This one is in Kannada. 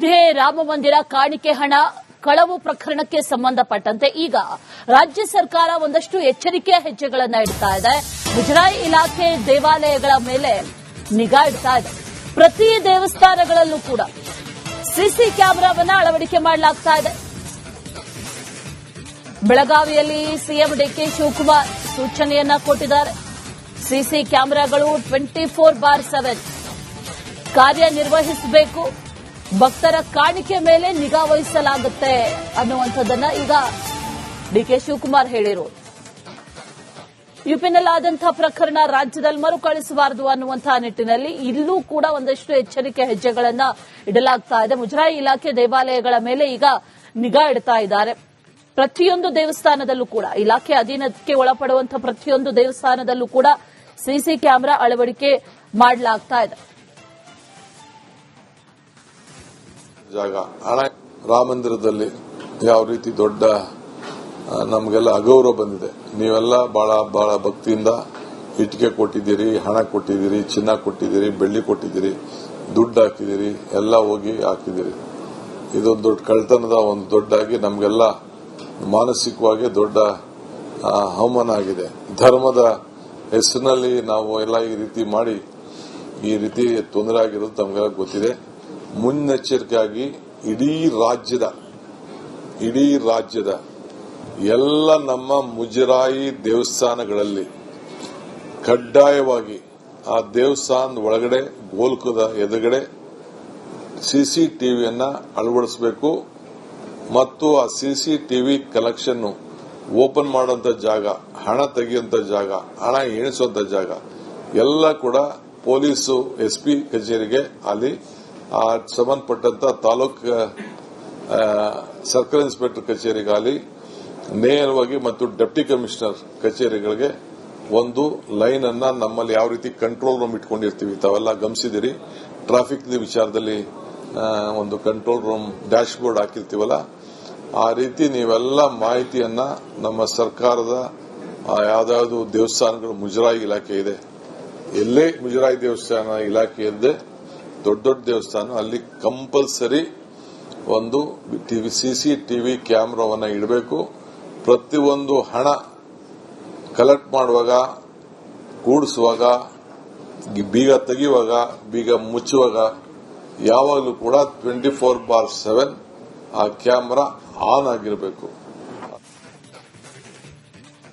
ಅಯೋಧ್ಯೆ ರಾಮ ಮಂದಿರ ಕಾಣಿಕೆ ಹಣ ಕಳವು ಪ್ರಕರಣಕ್ಕೆ ಸಂಬಂಧಪಟ್ಟಂತೆ ಈಗ ರಾಜ್ಯ ಸರ್ಕಾರ ಒಂದಷ್ಟು ಎಚ್ಚರಿಕೆಯ ಹೆಜ್ಜೆಗಳನ್ನು ಇಡ್ತಾ ಇದೆ. ಮುಜರಾಯಿ ಇಲಾಖೆ ದೇವಾಲಯಗಳ ಮೇಲೆ ನಿಗಾ ಇಡ್ತಾ ಇದೆ. ಪ್ರತಿ ದೇವಸ್ಥಾನಗಳಲ್ಲೂ ಕೂಡ ಸಿಸಿ ಕ್ಯಾಮೆರಾವನ್ನು ಅಳವಡಿಕೆ ಮಾಡಲಾಗ್ತಾ ಇದೆ. ಬೆಳಗಾವಿಯಲ್ಲಿ ಸಿಎಂ ಡಿಕೆ ಶಿವಕುಮಾರ್ ಸೂಚನೆಯನ್ನ ಕೊಟ್ಟಿದ್ದಾರೆ. ಸಿಸಿ ಕ್ಯಾಮೆರಾಗಳು 24/7 ಕಾರ್ಯನಿರ್ವಹಿಸಬೇಕು, ಭಕ್ತರ ಕಾಣಿಕೆ ಮೇಲೆ ನಿಗಾ ವಹಿಸಲಾಗುತ್ತೆ ಅನ್ನುವಂಥದ್ದನ್ನ ಈಗ ಡಿಕೆ ಶಿವಕುಮಾರ್ ಹೇಳಿರೋದು. ಯುಪಿನಲ್ಲಾದಂತಹ ಪ್ರಕರಣ ರಾಜ್ಯದಲ್ಲಿ ಮರುಕಳಿಸಬಾರದು ಅನ್ನುವಂತಹ ನಿಟ್ಟಿನಲ್ಲಿ ಇಲ್ಲೂ ಕೂಡ ಒಂದಷ್ಟು ಎಚ್ಚರಿಕೆ ಹೆಜ್ಜೆಗಳನ್ನ ಇಡಲಾಗ್ತಾ ಇದೆ. ಮುಜರಾಯಿ ಇಲಾಖೆ ದೇವಾಲಯಗಳ ಮೇಲೆ ಈಗ ನಿಗಾ ಇಡ್ತಾ ಇದ್ದಾರೆ. ಪ್ರತಿಯೊಂದು ದೇವಸ್ಥಾನದಲ್ಲೂ ಕೂಡ ಇಲಾಖೆ ಅಧೀನಕ್ಕೆ ಒಳಪಡುವಂತಹ ಪ್ರತಿಯೊಂದು ದೇವಸ್ಥಾನದಲ್ಲೂ ಕೂಡ ಸಿಸಿ ಕ್ಯಾಮೆರಾ ಅಳವಡಿಕೆ ಮಾಡಲಾಗ್ತಾ ಇದೆ. ಜಾಗ ಹಣ ರಾಮ ಮಂದಿರದಲ್ಲಿ ಯಾವ ರೀತಿ ದೊಡ್ಡ ನಮಗೆಲ್ಲ ಅಗೌರವ ಬಂದಿದೆ. ನೀವೆಲ್ಲ ಬಹಳ ಭಕ್ತಿಯಿಂದ ಇಟ್ಟಿಗೆ ಕೊಟ್ಟಿದ್ದೀರಿ, ಹಣ ಕೊಟ್ಟಿದ್ದೀರಿ, ಚಿನ್ನ ಕೊಟ್ಟಿದ್ದೀರಿ, ಬೆಳ್ಳಿ ಕೊಟ್ಟಿದ್ದೀರಿ, ದುಡ್ಡು ಹಾಕಿದ್ದೀರಿ, ಎಲ್ಲ ಹೋಗಿ ಹಾಕಿದ್ದೀರಿ. ಇದೊಂದು ದೊಡ್ಡ ಕಳ್ತನದ ಒಂದು ದೊಡ್ಡಾಗಿ ನಮಗೆಲ್ಲ ಮಾನಸಿಕವಾಗಿ ದೊಡ್ಡ ಅವಮಾನ ಆಗಿದೆ. ಧರ್ಮದ ಹೆಸರಿನಲ್ಲಿ ನಾವು ಎಲ್ಲ ಈ ರೀತಿ ಮಾಡಿ ಈ ರೀತಿ ತೊಂದರೆ ಆಗಿರೋದು ನಮಗೆಲ್ಲ ಗೊತ್ತಿದೆ. ಮುನ್ನೆಚ್ಚರಿಕೆಯಾಗಿ ಇಡೀ ರಾಜ್ಯದ ಎಲ್ಲ ನಮ್ಮ ಮುಜರಾಯಿ ದೇವಸ್ಥಾನಗಳಲ್ಲಿ ಕಡ್ಡಾಯವಾಗಿ ಆ ದೇವಸ್ಥಾನದ ಒಳಗಡೆ ಗೋಲ್ಕದ ಎದುರುಗಡೆ ಸಿಸಿಟಿವಿಯನ್ನ ಅಳವಡಿಸಬೇಕು ಮತ್ತು ಆ ಸಿಸಿಟಿವಿ ಕಲೆಕ್ಷನ್ ಓಪನ್ ಮಾಡುವಂತ ಜಾಗ, ಹಣ ತೆಗೆಯುವಂತ ಜಾಗ, ಹಣ ಎಣಿಸುವಂತ ಜಾಗ ಎಲ್ಲ ಕೂಡ ಪೊಲೀಸು ಎಸ್ಪಿ ಕಚೇರಿಗೆ ಅಲ್ಲಿ ಆ ಸಂಬಂಧಪಟ್ಟಂತ ತಾಲೂಕ್ ಸರ್ಕಲ್ ಇನ್ಸ್ಪೆಕ್ಟರ್ ಕಚೇರಿಗಾಗಲಿ ನೇರವಾಗಿ ಮತ್ತು ಡೆಪ್ಟಿ ಕಮಿಷನರ್ ಕಚೇರಿಗಳಿಗೆ ಒಂದು ಲೈನ್ ಅನ್ನ ನಮ್ಮಲ್ಲಿ ಯಾವ ರೀತಿ ಕಂಟ್ರೋಲ್ ರೂಮ್ ಇಟ್ಕೊಂಡಿರ್ತೀವಿ ತಾವೆಲ್ಲ ಗಮನಿಸಿದಿರಿ. ಟ್ರಾಫಿಕ್ ವಿಚಾರದಲ್ಲಿ ಒಂದು ಕಂಟ್ರೋಲ್ ರೂಮ್ ಡ್ಯಾಶ್ ಬೋರ್ಡ್ ಹಾಕಿರ್ತೀವಲ್ಲ, ಆ ರೀತಿ ನೀವೆಲ್ಲ ಮಾಹಿತಿಯನ್ನ ನಮ್ಮ ಸರ್ಕಾರದ ಯಾವ್ದಾವ್ದು ದೇವಸ್ಥಾನಗಳು ಮುಜರಾಯಿ ಇಲಾಖೆ ಇದೆ, ಎಲ್ಲೇ ಮುಜರಾಯಿ ದೇವಸ್ಥಾನ ಇಲಾಖೆ ಇದ್ದೆ ದೊಡ್ಡ ದೇವಸ್ಥಾನ ಅಲ್ಲಿ ಕಂಪಲ್ಸರಿ ಒಂದು ಸಿಸಿಟಿವಿ ಕ್ಯಾಮೆರಾವನ್ನ ಇಡಬೇಕು. ಪ್ರತಿಯೊಂದು ಹಣ ಕಲೆಕ್ಟ್ ಮಾಡುವಾಗ, ಕೂಡಿಸುವಾಗ, ಬೀಗ ತೆಗೆಯುವಾಗ, ಬೀಗ ಮುಚ್ಚುವಾಗ ಯಾವಾಗಲೂ ಕೂಡ 24/7 ಆ ಕ್ಯಾಮೆರಾ ಆನ್ ಆಗಿರಬೇಕು.